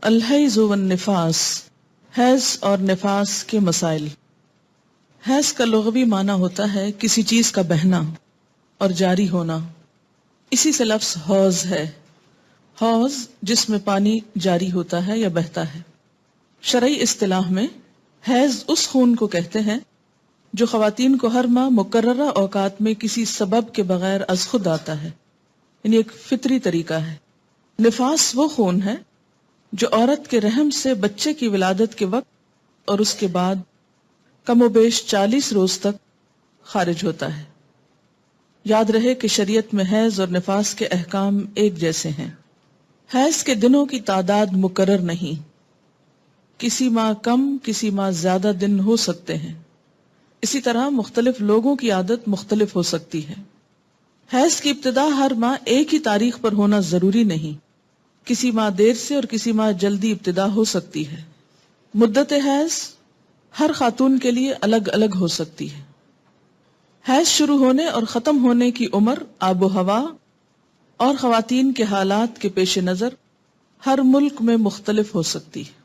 الحیض والنفاس، حیض اور نفاس کے مسائل۔ حیض کا لغوی معنی ہوتا ہے کسی چیز کا بہنا اور جاری ہونا، اسی سے لفظ حوض ہے۔ حوض جس میں پانی جاری ہوتا ہے یا بہتا ہے۔ شرعی اصطلاح میں حیض اس خون کو کہتے ہیں جو خواتین کو ہر ماہ مقررہ اوقات میں کسی سبب کے بغیر از خود آتا ہے، یعنی ایک فطری طریقہ ہے۔ نفاس وہ خون ہے جو عورت کے رحم سے بچے کی ولادت کے وقت اور اس کے بعد کم و بیش 40 روز تک خارج ہوتا ہے۔ یاد رہے کہ شریعت میں حیض اور نفاس کے احکام ایک جیسے ہیں۔ حیض کے دنوں کی تعداد مقرر نہیں، کسی ماہ کم کسی ماہ زیادہ دن ہو سکتے ہیں۔ اسی طرح مختلف لوگوں کی عادت مختلف ہو سکتی ہے۔ حیض کی ابتدا ہر ماہ ایک ہی تاریخ پر ہونا ضروری نہیں، کسی ماہ دیر سے اور کسی ماہ جلدی ابتدا ہو سکتی ہے۔ مدت حیض ہر خاتون کے لیے الگ الگ ہو سکتی ہے۔ حیض شروع ہونے اور ختم ہونے کی عمر آب و ہوا اور خواتین کے حالات کے پیش نظر ہر ملک میں مختلف ہو سکتی ہے۔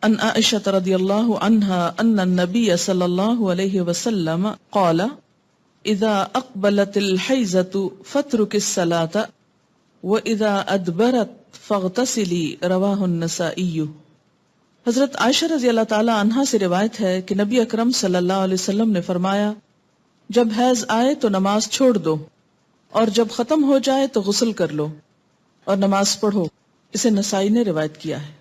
ان عائشہ رضی اللہ عنہا ان النبی صلی اللہ علیہ وسلم قال اذا اقبلت الحیضۃ فاترک الصلاۃ وَإِذَا أَدْبَرَتْ فَاغْتَسِلِي رواہ النسائی۔ حضرت عائشہ رضی اللہ تعالی عنہا سے روایت ہے کہ نبی اکرم صلی اللہ علیہ وسلم نے فرمایا، جب حیض آئے تو نماز چھوڑ دو، اور جب ختم ہو جائے تو غسل کر لو اور نماز پڑھو۔ اسے نسائی نے روایت کیا ہے۔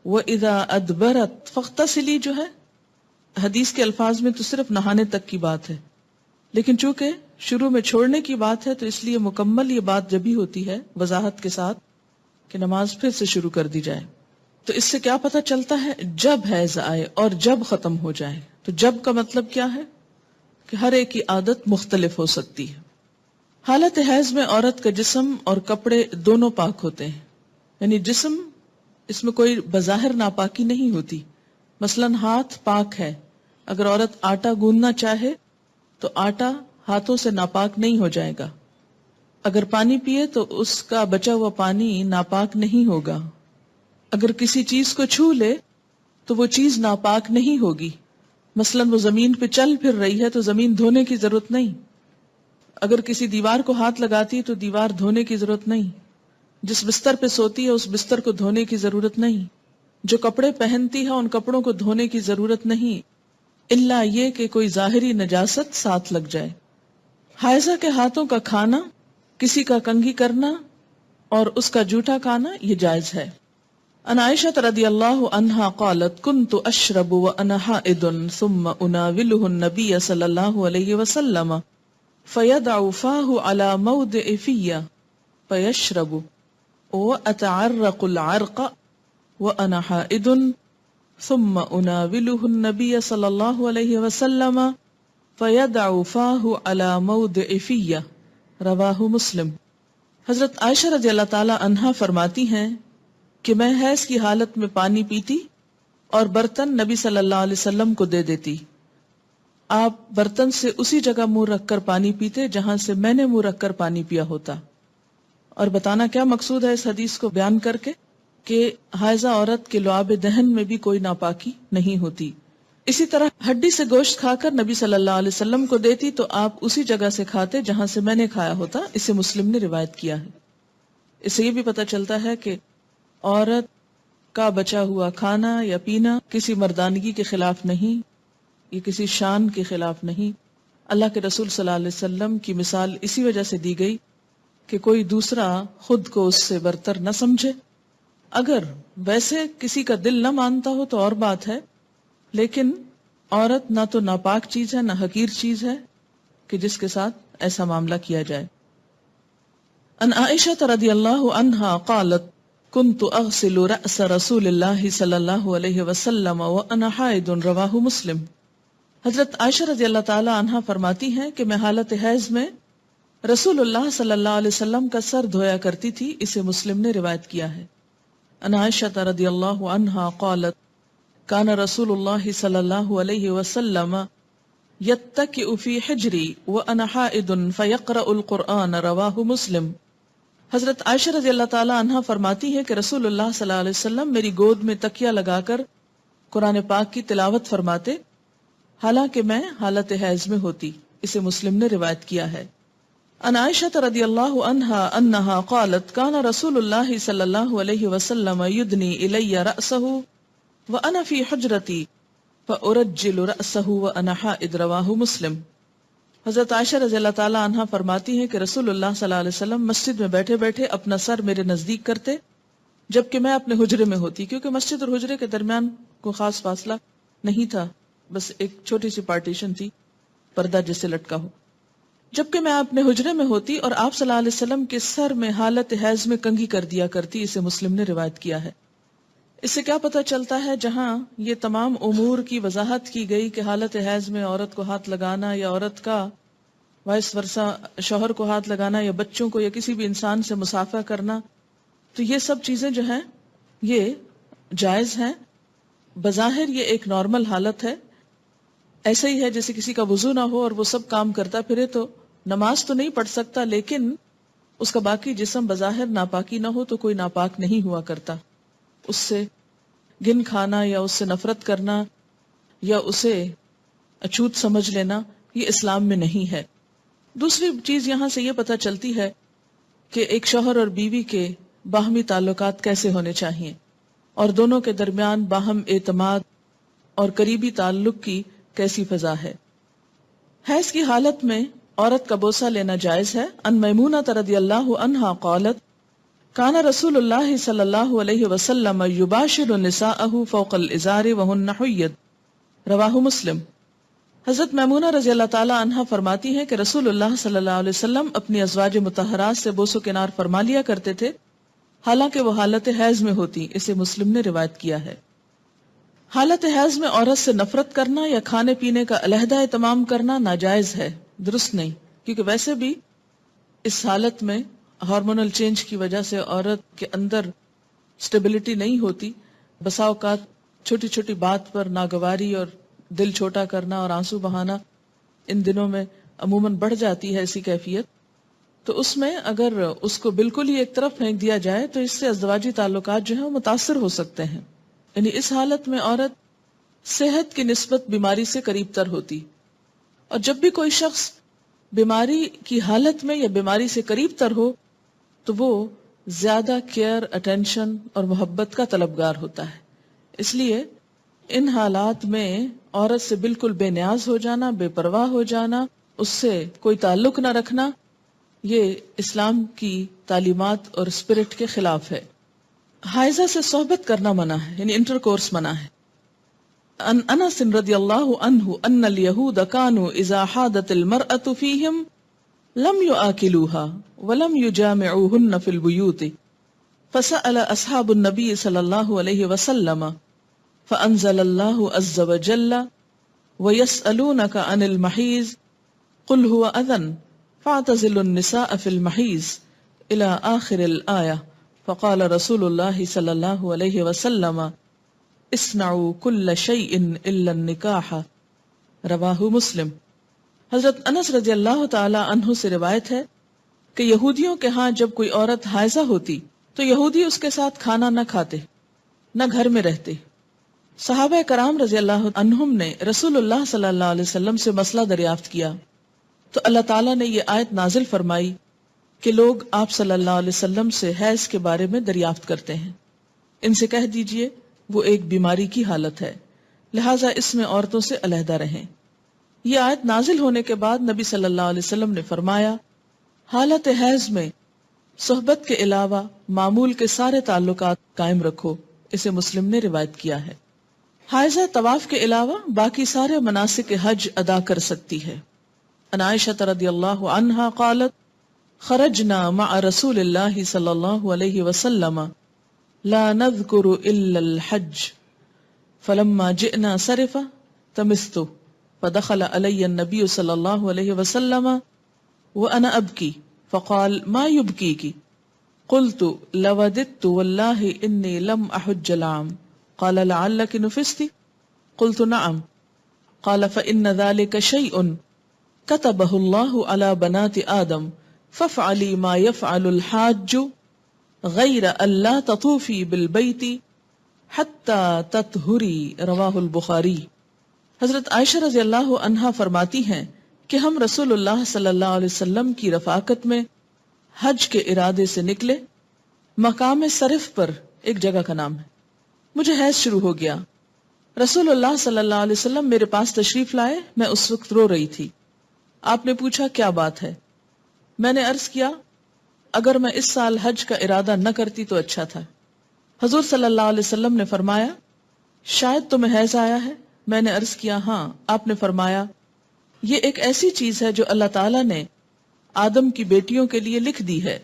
وَإِذَا أَدْبَرَتْ فَاغْتَسِلِي جو ہے حدیث کے الفاظ میں تو صرف نہانے تک کی بات ہے، لیکن چونکہ شروع میں چھوڑنے کی بات ہے تو اس لیے مکمل یہ بات جبھی ہوتی ہے وضاحت کے ساتھ کہ نماز پھر سے شروع کر دی جائے۔ تو اس سے کیا پتہ چلتا ہے؟ جب حیض آئے اور جب ختم ہو جائے۔ تو جب کا مطلب کیا ہے کہ ہر ایک کی عادت مختلف ہو سکتی ہے۔ حالت حیض میں عورت کا جسم اور کپڑے دونوں پاک ہوتے ہیں، یعنی جسم اس میں کوئی بظاہر ناپاکی نہیں ہوتی۔ مثلا ہاتھ پاک ہے، اگر عورت آٹا گوندنا چاہے تو آٹا ہاتھوں سے ناپاک نہیں ہو جائے گا۔ اگر پانی پیے تو اس کا بچا ہوا پانی ناپاک نہیں ہوگا۔ اگر کسی چیز کو چھو لے تو وہ چیز ناپاک نہیں ہوگی۔ مثلا وہ زمین پہ چل پھر رہی ہے تو زمین دھونے کی ضرورت نہیں۔ اگر کسی دیوار کو ہاتھ لگاتی ہے تو دیوار دھونے کی ضرورت نہیں۔ جس بستر پہ سوتی ہے اس بستر کو دھونے کی ضرورت نہیں۔ جو کپڑے پہنتی ہے ان کپڑوں کو دھونے کی ضرورت نہیں، الا یہ کہ کوئی ظاہری نجاست ساتھ لگ جائے۔ حائضہ کے ہاتھوں کا کھانا، کسی کا کنگھی کرنا اور اس کا جوٹا کھانا یہ جائز ہے۔ ان عائشہ رضی اللہ عنہا قالت كنت اشرب وانا حائض ثم اناوله النبي صلی اللہ علیہ وسلم فيضع فاه على موضع في فيشرب واتعرق العرق وانا حائض ثم اناوله النبي صلی اللہ علیہ وسلم فَيَدْعُ فَاهُ عَلَى مَوْضِعِ فِيَّ رواہ مسلم۔ حضرت عائشہ رضی اللہ تعالی عنہا فرماتی ہیں کہ میں حیض کی حالت میں پانی پیتی اور برتن نبی صلی اللہ علیہ وسلم کو دے دیتی۔ آپ برتن سے اسی جگہ منہ رکھ کر پانی پیتے جہاں سے میں نے منہ رکھ کر پانی پیا ہوتا۔ اور بتانا کیا مقصود ہے اس حدیث کو بیان کر کے کہ حائضہ عورت کے لعاب دہن میں بھی کوئی ناپاکی نہیں ہوتی۔ اسی طرح ہڈی سے گوشت کھا کر نبی صلی اللہ علیہ وسلم کو دیتی تو آپ اسی جگہ سے کھاتے جہاں سے میں نے کھایا ہوتا۔ اسے مسلم نے روایت کیا ہے۔ اس سے یہ بھی پتہ چلتا ہے کہ عورت کا بچا ہوا کھانا یا پینا کسی مردانگی کے خلاف نہیں، یہ کسی شان کے خلاف نہیں۔ اللہ کے رسول صلی اللہ علیہ وسلم کی مثال اسی وجہ سے دی گئی کہ کوئی دوسرا خود کو اس سے برتر نہ سمجھے۔ اگر ویسے کسی کا دل نہ مانتا ہو تو اور بات ہے، لیکن عورت نہ تو ناپاک چیز ہے نہ حقیر چیز ہے کہ جس کے ساتھ ایسا معاملہ کیا جائے۔ ان عائشہ رضی اللہ عنہا قالت كنت اغسل رأس رسول اللہ صلی اللہ علیہ وسلم وانا حائض رواہ مسلم۔ حضرت عائشہ رضی اللہ تعالی عنہا فرماتی ہیں کہ میں حالت حیض میں رسول اللہ صلی اللہ علیہ وسلم کا سر دھویا کرتی تھی۔ اسے مسلم نے روایت کیا ہے۔ ان عائشہ رضی اللہ عنہا قالت کان رسول اللہ صلی اللہ علیہ وسلم یتکئ فی حجری وانا حائض فیقرأ القرآن رواہ مسلم۔ حضرت عائشہ رضی اللہ تعالی عنہا فرماتی ہے کہ رسول اللہ صلی اللہ علیہ وسلم میری گود میں تکیہ لگا کر قرآن پاک کی تلاوت فرماتے حالانکہ میں حالت حیض میں ہوتی. اسے مسلم نے روایت کیا ہے. ان عائشہ رضی اللہ عنہا انہا قالت کان رسول اللہ صلی اللہ علیہ وسلم یدنی الی رأسہ وانا فی حجرتی فارجل رأسہ وانا حائض. رواہ مسلم. حضرت عائشہ رضی اللہ تعالی عنہا فرماتی ہیں کہ رسول اللہ صلی اللہ علیہ وسلم مسجد میں بیٹھے بیٹھے اپنا سر میرے نزدیک کرتے جبکہ میں اپنے حجرے میں ہوتی، کیونکہ مسجد اور حجرے کے درمیان کوئی خاص فاصلہ نہیں تھا، بس ایک چھوٹی سی پارٹیشن تھی، پردہ جسے لٹکا ہو. جبکہ میں اپنے حجرے میں ہوتی اور آپ صلی اللہ علیہ وسلم کے سر میں حالت حیض میں کنگھی کر دیا کرتی. اسے مسلم نے روایت کیا ہے. اس سے کیا پتہ چلتا ہے، جہاں یہ تمام امور کی وضاحت کی گئی کہ حالت حیض میں عورت کو ہاتھ لگانا یا عورت کا وائس ورثہ شوہر کو ہاتھ لگانا یا بچوں کو یا کسی بھی انسان سے مصافحہ کرنا، تو یہ سب چیزیں جو ہیں یہ جائز ہیں. بظاہر یہ ایک نارمل حالت ہے، ایسے ہی ہے جیسے کسی کا وضو نہ ہو اور وہ سب کام کرتا پھرے تو نماز تو نہیں پڑھ سکتا، لیکن اس کا باقی جسم بظاہر ناپاکی نہ ہو تو کوئی ناپاک نہیں ہوا کرتا. اس سے گن کھانا یا اس سے نفرت کرنا یا اسے اچھوت سمجھ لینا یہ اسلام میں نہیں ہے. دوسری چیز یہاں سے یہ پتہ چلتی ہے کہ ایک شوہر اور بیوی کے باہمی تعلقات کیسے ہونے چاہیے اور دونوں کے درمیان باہم اعتماد اور قریبی تعلق کی کیسی فضا ہے. حیض کی حالت میں عورت کا بوسہ لینا جائز ہے. ان میمونہ رضی اللہ عنہا قالت کان رسول اللہ صلی اللہ علیہ وسلم یباشر نساءہ فوق الازار وہن حید. رواہ مسلم. حضرت میمونہ رضی اللہ تعالی عنہا فرماتی ہیں کہ رسول اللہ صلی اللہ علیہ وسلم اپنی ازواج مطہرات سے بوس و کنار فرما لیا کرتے تھے حالانکہ وہ حالت حیض میں ہوتی. اسے مسلم نے روایت کیا ہے. حالت حیض میں عورت سے نفرت کرنا یا کھانے پینے کا علیحدہ اہتمام کرنا ناجائز ہے، درست نہیں، کیونکہ ویسے بھی اس حالت میں ہارمونل چینج کی وجہ سے عورت کے اندر سٹیبلٹی نہیں ہوتی. بسا اوقات چھوٹی چھوٹی بات پر ناگواری اور دل چھوٹا کرنا اور آنسو بہانا ان دنوں میں عموماً بڑھ جاتی ہے ایسی کیفیت. تو اس میں اگر اس کو بالکل ہی ایک طرف پھینک دیا جائے تو اس سے ازدواجی تعلقات جو ہیں وہ متاثر ہو سکتے ہیں. یعنی اس حالت میں عورت صحت کی نسبت بیماری سے قریب تر ہوتی، اور جب بھی کوئی شخص بیماری کی حالت میں یا بیماری سے قریب تر ہو تو وہ زیادہ کیئر، اٹینشن اور محبت کا طلبگار ہوتا ہے. اس لیے ان حالات میں عورت سے بالکل بے نیاز ہو جانا، بے پرواہ ہو جانا، اس سے کوئی تعلق نہ رکھنا، یہ اسلام کی تعلیمات اور اسپرٹ کے خلاف ہے. حائضہ سے صحبت کرنا منع ہے، یعنی انٹر کورس منع ہے. ان انس رضی اللہ عنہ ان الیہود کانوا اذا حاضت المرأة فیہم لم یآکلوها ولم یجامعوہن فی البیوت فسأل اصحاب النبی صلی اللہ علیہ وسلم فانزل اللہ عز وجل ویسألونک عن المحیض قل هو اذن فاعتزلوا النساء فی المحیض الى آخر الآیہ. فقال رسول اللہ صلی اللہ علیہ وسلم اصنعوا کل شیء الا النکاح. رواہ مسلم. حضرت انس رضی اللہ تعالی عنہ سے روایت ہے کہ یہودیوں کے ہاں جب کوئی عورت حائضہ ہوتی تو یہودی اس کے ساتھ کھانا نہ کھاتے، نہ گھر میں رہتے. صحابہ کرام رضی اللہ عنہم نے رسول اللہ صلی اللہ علیہ وسلم سے مسئلہ دریافت کیا تو اللہ تعالیٰ نے یہ آیت نازل فرمائی کہ لوگ آپ صلی اللہ علیہ وسلم سے حیض کے بارے میں دریافت کرتے ہیں، ان سے کہہ دیجئے وہ ایک بیماری کی حالت ہے، لہٰذا اس میں عورتوں سے علیحدہ رہیں. یہ آیت نازل ہونے کے بعد نبی صلی اللہ علیہ وسلم نے فرمایا حالت حیض میں صحبت کے علاوہ معمول کے سارے تعلقات قائم رکھو. اسے مسلم نے روایت کیا ہے. حائضہ طواف کے علاوہ باقی سارے مناسک حج ادا کر سکتی ہے. عن عائشہ رضی اللہ عنہا قالت خرجنا مع رسول اللہ صلی اللہ علیہ وسلم لا نذکر الا الحج فلما جئنا صرف تمست فدخل علی النبی صلی اللہ علیہ وسلم وانا ابکی فقال ما يبكيك قلت لوددت والله انی لم احج العام قال لعلك نفست قلت نعم قال فإن ذلك شيء كتبه الله على بنات آدم فافعلی ما یفعل الحاج غیر اللہ تطوفی بالبیت حتی تطہری، رواہ البخاری۔ حضرت عائشہ رضی اللہ عنہا فرماتی ہیں کہ ہم رسول اللہ صلی اللہ علیہ وسلم کی رفاقت میں حج کے ارادے سے نکلے۔ مقام صرف پر ایک جگہ کا نام ہے۔ مجھے حیض شروع ہو گیا۔ رسول اللہ صلی اللہ علیہ وسلم میرے پاس تشریف لائے۔ میں اس وقت رو رہی تھی۔ آپ نے پوچھا کیا بات ہے؟ میں نے عرض کیا اگر میں اس سال حج کا ارادہ نہ کرتی تو اچھا تھا۔ حضور صلی اللہ علیہ وسلم نے فرمایا شاید تمہیں حیض آیا ہے؟ میں نے عرض کیا ہاں۔ آپ نے فرمایا یہ ایک ایسی چیز ہے جو اللہ تعالیٰ نے آدم کی بیٹیوں کے لیے لکھ دی ہے،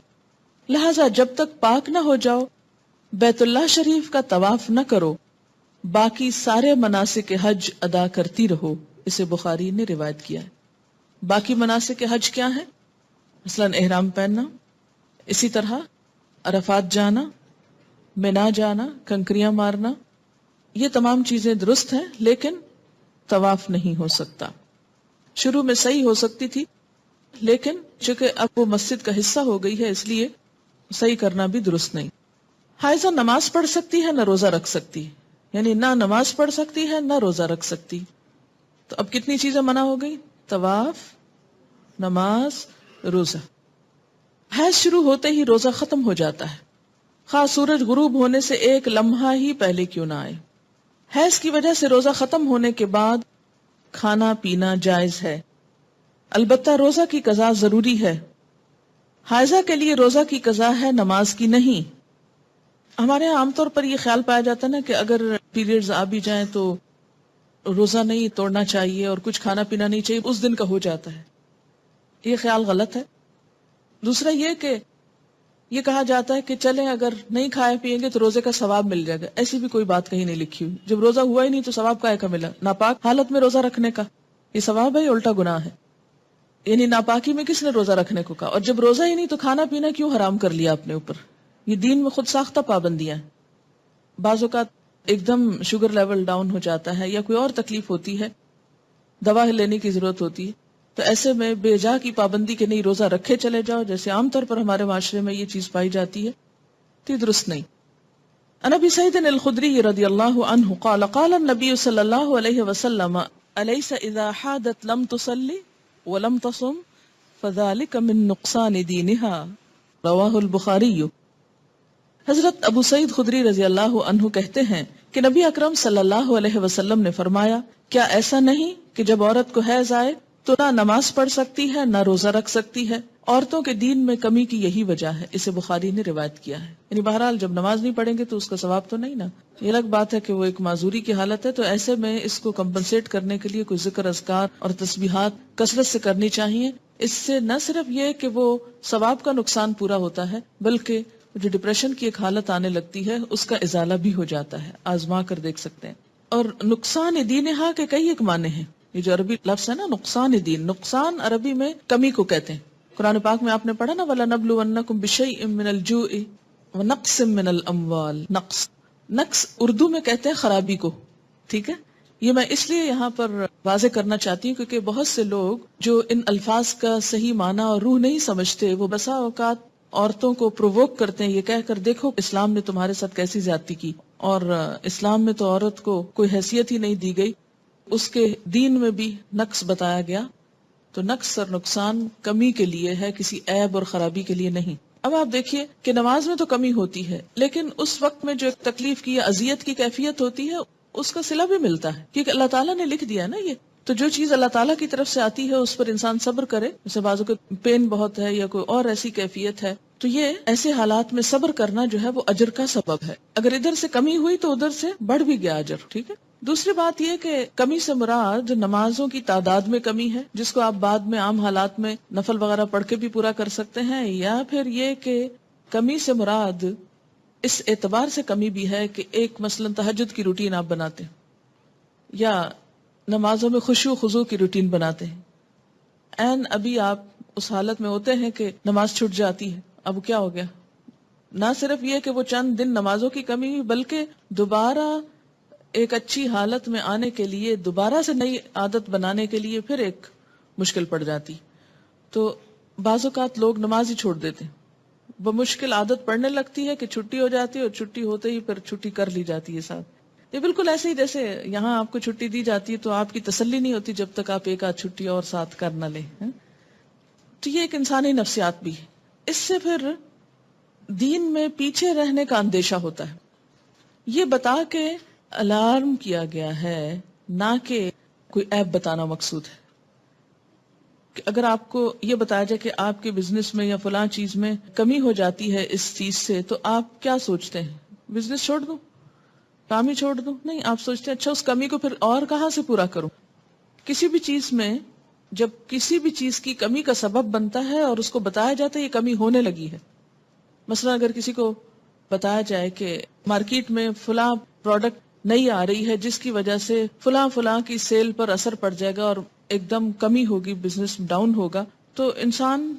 لہذا جب تک پاک نہ ہو جاؤ بیت اللہ شریف کا طواف نہ کرو، باقی سارے مناسک حج ادا کرتی رہو۔ اسے بخاری نے روایت کیا ہے۔ باقی مناسک حج کیا ہیں؟ مثلا احرام پہننا، اسی طرح عرفات جانا، منا جانا، کنکریاں مارنا، یہ تمام چیزیں درست ہیں، لیکن طواف نہیں ہو سکتا۔ شروع میں صحیح ہو سکتی تھی، لیکن چونکہ اب وہ مسجد کا حصہ ہو گئی ہے اس لیے صحیح کرنا بھی درست نہیں۔ حائضہ نماز پڑھ سکتی ہے نہ روزہ رکھ سکتی، یعنی نہ نماز پڑھ سکتی ہے نہ روزہ رکھ سکتی۔ تو اب کتنی چیزیں منع ہو گئی؟ طواف، نماز، روزہ۔ حیض شروع ہوتے ہی روزہ ختم ہو جاتا ہے، خواہ سورج غروب ہونے سے ایک لمحہ ہی پہلے کیوں نہ آئے۔ حیض کی وجہ سے روزہ ختم ہونے کے بعد کھانا پینا جائز ہے، البتہ روزہ کی قضا ضروری ہے۔ حائضہ کے لیے روزہ کی قضا ہے، نماز کی نہیں۔ ہمارے یہاں عام طور پر یہ خیال پایا جاتا ہے نا کہ اگر پیریڈز آ بھی جائیں تو روزہ نہیں توڑنا چاہیے اور کچھ کھانا پینا نہیں چاہیے، اس دن کا ہو جاتا ہے۔ یہ خیال غلط ہے۔ دوسرا یہ کہ یہ کہا جاتا ہے کہ چلیں اگر نہیں کھائے پیئیں گے تو روزے کا ثواب مل جائے گا، ایسی بھی کوئی بات کہیں نہیں لکھی ہوئی۔ جب روزہ ہوا ہی نہیں تو ثواب کائے کا ملا؟ ناپاک حالت میں روزہ رکھنے کا یہ ثواب ہے یا الٹا گناہ ہے؟ یعنی ناپاکی میں کس نے روزہ رکھنے کو کہا؟ اور جب روزہ ہی نہیں تو کھانا پینا کیوں حرام کر لیا اپنے اوپر؟ یہ دین میں خود ساختہ پابندیاں ہیں۔ بعض اوقات ایک دم شوگر لیول ڈاؤن ہو جاتا ہے یا کوئی اور تکلیف ہوتی ہے، دوا لینے کی ضرورت ہوتی ہے، تو ایسے میں بے جا کی پابندی کے نہیں روزہ رکھے چلے جاؤ، جیسے عام طور پر ہمارے معاشرے میں یہ چیز پائی جاتی ہے، تو یہ درست نہیں۔ عن ابی سعید الخدری رضی اللہ عنہ قال قال النبی صلی اللہ علیہ وسلم الیس اذا حادت لم تصلی ولم تصم فذلك من نقصان دینها، رواہ البخاری۔ حضرت ابو سعید خدری رضی اللہ عنہ کہتے ہیں کہ نبی اکرم صلی اللہ علیہ وسلم نے فرمایا کیا ایسا نہیں کہ جب عورت کو حیض آئے تو نہ نماز پڑھ سکتی ہے نہ روزہ رکھ سکتی ہے؟ عورتوں کے دین میں کمی کی یہی وجہ ہے۔ اسے بخاری نے روایت کیا ہے۔ یعنی بہرحال جب نماز نہیں پڑھیں گے تو اس کا ثواب تو نہیں نا۔ یہ الگ بات ہے کہ وہ ایک معذوری کی حالت ہے، تو ایسے میں اس کو کمپنسیٹ کرنے کے لیے کوئی ذکر اذکار اور تسبیحات کثرت سے کرنی چاہیے۔ اس سے نہ صرف یہ کہ وہ ثواب کا نقصان پورا ہوتا ہے، بلکہ جو ڈپریشن کی ایک حالت آنے لگتی ہے اس کا ازالہ بھی ہو جاتا ہے۔ آزما کر دیکھ سکتے ہیں۔ اور نقصان دینہا کے کئی ایک معنی ہیں۔ یہ جو عربی لفظ ہے نا نقصان دین، نقصان عربی میں کمی کو کہتے ہیں۔ قرآن پاک میں آپ نے پڑھا نا وَلَنَبْلُوَنَّكُمْ بِشَيْءٍ مِّنَ الْجُوعِ وَنَقْصٍ مِّنَ الْأَمْوَالِ۔ نقص اردو میں کہتے ہیں خرابی کو، ٹھیک ہے؟ یہ میں اس لیے یہاں پر واضح کرنا چاہتی ہوں کیونکہ بہت سے لوگ جو ان الفاظ کا صحیح معنی اور روح نہیں سمجھتے، وہ بسا اوقات عورتوں کو پرووک کرتے ہیں یہ کہہ کر دیکھو اسلام نے تمہارے ساتھ کیسی زیادتی کی، اور اسلام میں تو عورت کو کوئی حیثیت ہی نہیں دی گئی، اس کے دین میں بھی نقص بتایا گیا۔ تو نقص اور نقصان کمی کے لیے ہے، کسی عیب اور خرابی کے لیے نہیں۔ اب آپ دیکھیے کہ نماز میں تو کمی ہوتی ہے، لیکن اس وقت میں جو ایک تکلیف کی یا اذیت کی کیفیت ہوتی ہے اس کا صلہ بھی ملتا ہے، کیونکہ اللہ تعالیٰ نے لکھ دیا ہے نا یہ۔ تو جو چیز اللہ تعالیٰ کی طرف سے آتی ہے اس پر انسان صبر کرے، جیسے بازو کے پین بہت ہے یا کوئی اور ایسی کیفیت ہے، تو یہ ایسے حالات میں صبر کرنا جو ہے وہ اجر کا سبب ہے۔ اگر ادھر سے کمی ہوئی تو ادھر سے بڑھ بھی گیا اجر، ٹھیک ہے۔ دوسری بات یہ کہ کمی سے مراد نمازوں کی تعداد میں کمی ہے، جس کو آپ بعد میں عام حالات میں نفل وغیرہ پڑھ کے بھی پورا کر سکتے ہیں، یا پھر یہ کہ کمی سے مراد اس اعتبار سے کمی بھی ہے کہ ایک مثلا تہجد کی روٹین آپ بناتے ہیں یا نمازوں میں خشوع خضوع کی روٹین بناتے ہیں، این ابھی آپ اس حالت میں ہوتے ہیں کہ نماز چھوٹ جاتی ہے، اب کیا ہو گیا؟ نہ صرف یہ کہ وہ چند دن نمازوں کی کمی ہوئی، بلکہ دوبارہ ایک اچھی حالت میں آنے کے لیے، دوبارہ سے نئی عادت بنانے کے لیے پھر ایک مشکل پڑ جاتی۔ تو بعض اوقات لوگ نماز ہی چھوڑ دیتے ہیں، بمشکل عادت پڑنے لگتی ہے کہ چھٹی ہو جاتی ہے اور چھٹی ہوتے ہی پھر چھٹی کر لی جاتی ہے ساتھ۔ یہ بالکل ایسے ہی جیسے یہاں آپ کو چھٹی دی جاتی ہے تو آپ کی تسلی نہیں ہوتی جب تک آپ ایک آدھ چھٹی اور ساتھ کر نہ لیں۔ تو یہ ایک انسانی نفسیات بھی ہے۔ اس سے پھر دین میں پیچھے رہنے کا اندیشہ ہوتا ہے۔ یہ بتا کے الارم کیا گیا ہے، نہ کہ کوئی عیب بتانا مقصود ہے۔ کہ اگر آپ کو یہ بتایا جائے کہ آپ کے بزنس میں یا فلاں چیز میں کمی ہو جاتی ہے اس چیز سے، تو آپ کیا سوچتے ہیں؟ بزنس چھوڑ دوں، کام ہی چھوڑ دوں؟ نہیں، آپ سوچتے ہیں اچھا اس کمی کو پھر اور کہاں سے پورا کروں۔ کسی بھی چیز میں جب کسی بھی چیز کی کمی کا سبب بنتا ہے اور اس کو بتایا جاتا ہے یہ کمی ہونے لگی ہے، مثلا اگر کسی کو بتایا جائے کہ مارکیٹ میں فلاں پروڈکٹ نہیں آ رہی ہے جس کی وجہ سے فلاں فلاں کی سیل پر اثر پڑ جائے گا اور ایک دم کمی ہوگی، بزنس ڈاؤن ہوگا، تو انسان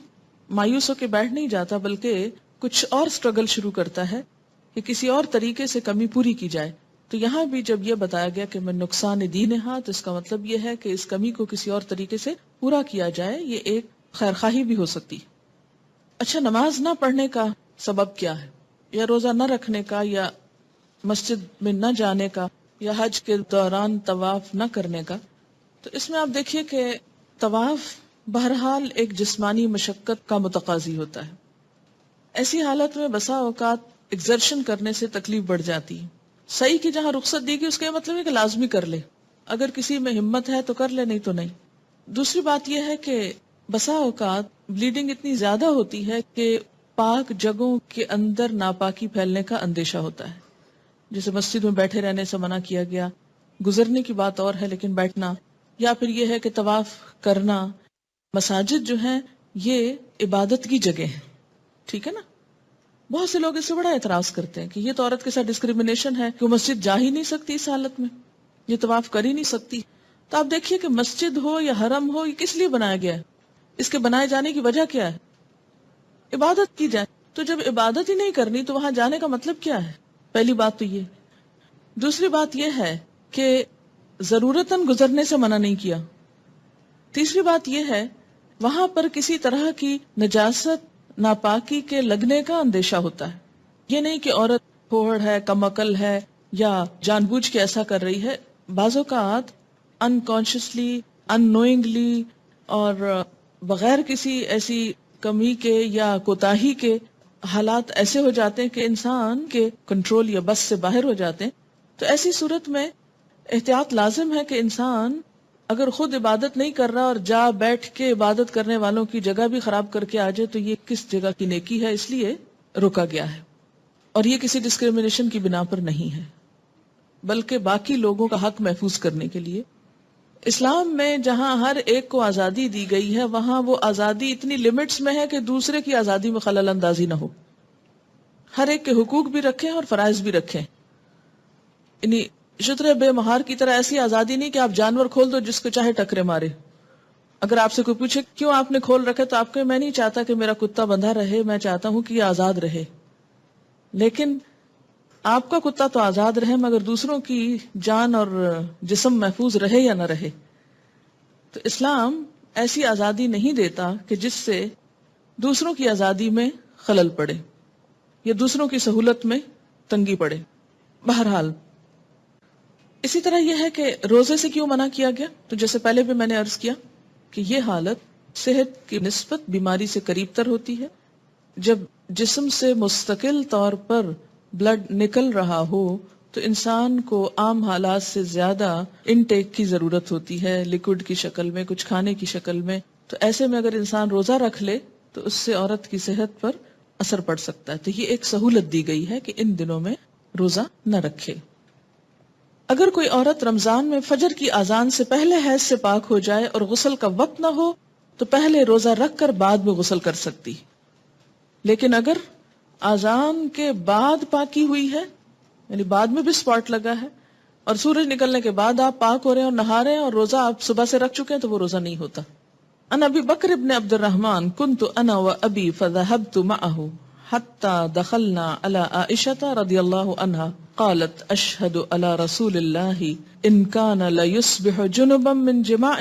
مایوس ہو کے بیٹھ نہیں جاتا بلکہ کچھ اور سٹرگل شروع کرتا ہے کہ کسی اور طریقے سے کمی پوری کی جائے۔ تو یہاں بھی جب یہ بتایا گیا کہ میں نقصان دین ہاں، تو اس کا مطلب یہ ہے کہ اس کمی کو کسی اور طریقے سے پورا کیا جائے، یہ ایک خیرخواہی بھی ہو سکتی۔ اچھا، نماز نہ پڑھنے کا سبب کیا ہے، یا روزہ نہ رکھنے کا، یا مسجد میں نہ جانے کا، یا حج کے دوران طواف نہ کرنے کا؟ تو اس میں آپ دیکھیے کہ طواف بہرحال ایک جسمانی مشقت کا متقاضی ہوتا ہے۔ ایسی حالت میں بسا اوقات ایگزرشن کرنے سے تکلیف بڑھ جاتی ہے۔ صحیح کی جہاں رخصت دی گئی اس کا یہ مطلب ہے کہ لازمی کر لے، اگر کسی میں ہمت ہے تو کر لے، نہیں تو نہیں۔ دوسری بات یہ ہے کہ بسا اوقات بلیڈنگ اتنی زیادہ ہوتی ہے کہ پاک جگہوں کے اندر ناپاکی پھیلنے کا اندیشہ ہوتا ہے، جیسے مسجد میں بیٹھے رہنے سے منع کیا گیا، گزرنے کی بات اور ہے لیکن بیٹھنا، یا پھر یہ ہے کہ طواف کرنا۔ مساجد جو ہیں یہ عبادت کی جگہ ہیں، ٹھیک ہے نا؟ بہت سے لوگ اس سے بڑا اعتراض کرتے ہیں کہ یہ تو عورت کے ساتھ ڈسکریمنیشن ہے کہ وہ مسجد جا ہی نہیں سکتی اس حالت میں، یہ طواف کر ہی نہیں سکتی۔ تو آپ دیکھیے کہ مسجد ہو یا حرم ہو، یہ کس لیے بنایا گیا ہے؟ اس کے بنائے جانے کی وجہ کیا ہے؟ عبادت کی جائے۔ تو جب عبادت ہی نہیں کرنی تو وہاں جانے کا مطلب کیا ہے؟ پہلی بات تو یہ۔ دوسری بات یہ ہے کہ ضرورتاً گزرنے سے منع نہیں کیا۔ تیسری بات یہ ہے وہاں پر کسی طرح کی نجاست ناپاکی کے لگنے کا اندیشہ ہوتا ہے۔ یہ نہیں کہ عورت پھوڑ ہے، کم عقل ہے، یا جان بوجھ کے ایسا کر رہی ہے۔ بعض اوقات انکانشیسلی، ان نوئنگلی اور بغیر کسی ایسی کمی کے یا کوتاہی کے حالات ایسے ہو جاتے ہیں کہ انسان کے کنٹرول یا بس سے باہر ہو جاتے ہیں۔ تو ایسی صورت میں احتیاط لازم ہے کہ انسان اگر خود عبادت نہیں کر رہا اور جا بیٹھ کے عبادت کرنے والوں کی جگہ بھی خراب کر کے آ جائے تو یہ کس جگہ کی نیکی ہے، اس لیے روکا گیا ہے۔ اور یہ کسی ڈسکریمنیشن کی بنا پر نہیں ہے بلکہ باقی لوگوں کا حق محفوظ کرنے کے لیے۔ اسلام میں جہاں ہر ایک کو آزادی دی گئی ہے وہاں وہ آزادی اتنی لمٹس میں ہے کہ دوسرے کی آزادی میں خلل اندازی نہ ہو۔ ہر ایک کے حقوق بھی رکھیں اور فرائض بھی رکھیں، یعنی شتر بے مہار کی طرح ایسی آزادی نہیں کہ آپ جانور کھول دو جس کو چاہے ٹکرے مارے۔ اگر آپ سے کوئی پوچھے کیوں آپ نے کھول رکھے تو آپ کو میں نہیں چاہتا کہ میرا کتا بندھا رہے، میں چاہتا ہوں کہ یہ آزاد رہے۔ لیکن آپ کا کتا تو آزاد رہے مگر دوسروں کی جان اور جسم محفوظ رہے یا نہ رہے۔ تو اسلام ایسی آزادی نہیں دیتا کہ جس سے دوسروں کی آزادی میں خلل پڑے یا دوسروں کی سہولت میں تنگی پڑے۔ بہرحال اسی طرح یہ ہے کہ روزے سے کیوں منع کیا گیا؟ تو جیسے پہلے بھی میں نے عرض کیا کہ یہ حالت صحت کی نسبت بیماری سے قریب تر ہوتی ہے۔ جب جسم سے مستقل طور پر بلڈ نکل رہا ہو تو انسان کو عام حالات سے زیادہ انٹیک کی ضرورت ہوتی ہے، لیکوڈ کی شکل میں، کچھ کھانے کی شکل میں۔ تو ایسے میں اگر انسان روزہ رکھ لے تو اس سے عورت کی صحت پر اثر پڑ سکتا ہے۔ تو یہ ایک سہولت دی گئی ہے کہ ان دنوں میں روزہ نہ رکھے۔ اگر کوئی عورت رمضان میں فجر کی اذان سے پہلے حیض سے پاک ہو جائے اور غسل کا وقت نہ ہو تو پہلے روزہ رکھ کر بعد میں غسل کر سکتی، لیکن اگر اذان کے بعد پاکی ہوئی ہے، یعنی بعد میں بھی سپاٹ لگا ہے اور سورج نکلنے کے بعد آپ پاک ہو رہے ہیں اور نہا رہے ہیں اور روزہ آپ صبح سے رکھ چکے ہیں تو وہ روزہ نہیں ہوتا۔ ان ابی بکر ابن عبد الرحمن كنت انا وابی فذهبت معه حتى دخلنا على عائشة رضي الله عنها قالت اشهد على رسول الله ان كان لا يصبح جنبا من جماع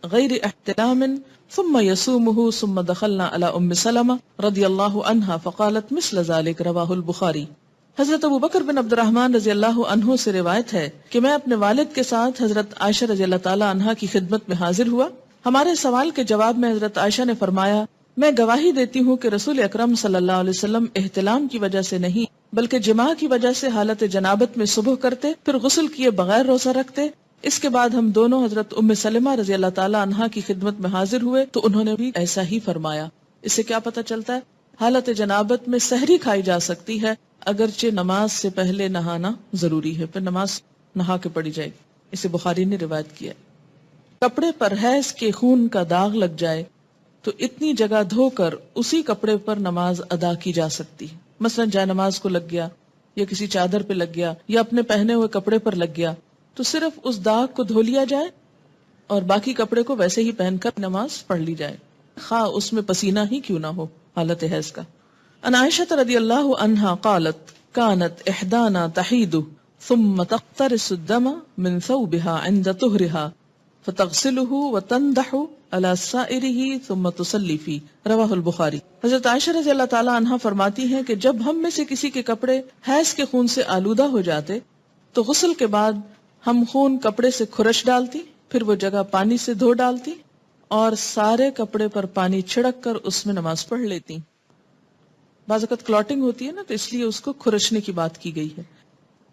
غير احتلام ثم يصومه ثم دخلنا على ام سلمة رضی اللہ عنہا فقالت مثل ذلك رواہ البخاری۔ حضرت ابو بکر بن عبد الرحمن رضی اللہ عنہ سے روایت ہے کہ میں اپنے والد کے ساتھ حضرت عائشہ رضی اللہ تعالی عنہا کی خدمت میں حاضر ہوا۔ ہمارے سوال کے جواب میں حضرت عائشہ نے فرمایا، میں گواہی دیتی ہوں کہ رسول اکرم صلی اللہ علیہ وسلم احتلام کی وجہ سے نہیں بلکہ جماع کی وجہ سے حالت جنابت میں صبح کرتے، پھر غسل کیے بغیر روزہ رکھتے۔ اس کے بعد ہم دونوں حضرت ام سلمہ رضی اللہ تعالی عنہا کی خدمت میں حاضر ہوئے تو انہوں نے بھی ایسا ہی فرمایا۔ اس سے کیا پتہ چلتا ہے؟ حالت جنابت میں سحری کھائی جا سکتی ہے، اگرچہ نماز سے پہلے نہانا ضروری ہے، پھر نماز نہا کے پڑھی جائے گی۔ اسے بخاری نے روایت کیا۔ کپڑے پر حیض کے خون کا داغ لگ جائے تو اتنی جگہ دھو کر اسی کپڑے پر نماز ادا کی جا سکتی ہے۔ مثلا جائے نماز کو لگ گیا یا کسی چادر پہ لگ گیا یا اپنے پہنے ہوئے کپڑے پر لگ گیا تو صرف اس داغ کو دھو لیا جائے اور باقی کپڑے کو ویسے ہی پہن کر نماز پڑھ لی جائے، خواہ اس میں پسینہ ہی کیوں نہ ہو حالت حیض کا۔ عن عائشہ رضی اللہ عنہا قالت كانت احدانا تحید ثم تقترس الدم من ثوبها عند طهرها فتغسله وتندح على سائره ثم تصلي فيه رواہ البخاری۔ حضرت عائشہ رضی اللہ تعالی عنہا فرماتی ہیں کہ جب ہم میں سے کسی کے کپڑے حیض کے خون سے آلودہ ہو جاتے تو غسل کے بعد ہم خون کپڑے سے کھرش ڈالتی، پھر وہ جگہ پانی سے دھو ڈالتی اور سارے کپڑے پر پانی چھڑک کر اس میں نماز پڑھ لیتی۔ بعض اوقات کلاٹنگ ہوتی ہے نا، تو اس لیے اس کو کھرشنے کی بات کی گئی ہے،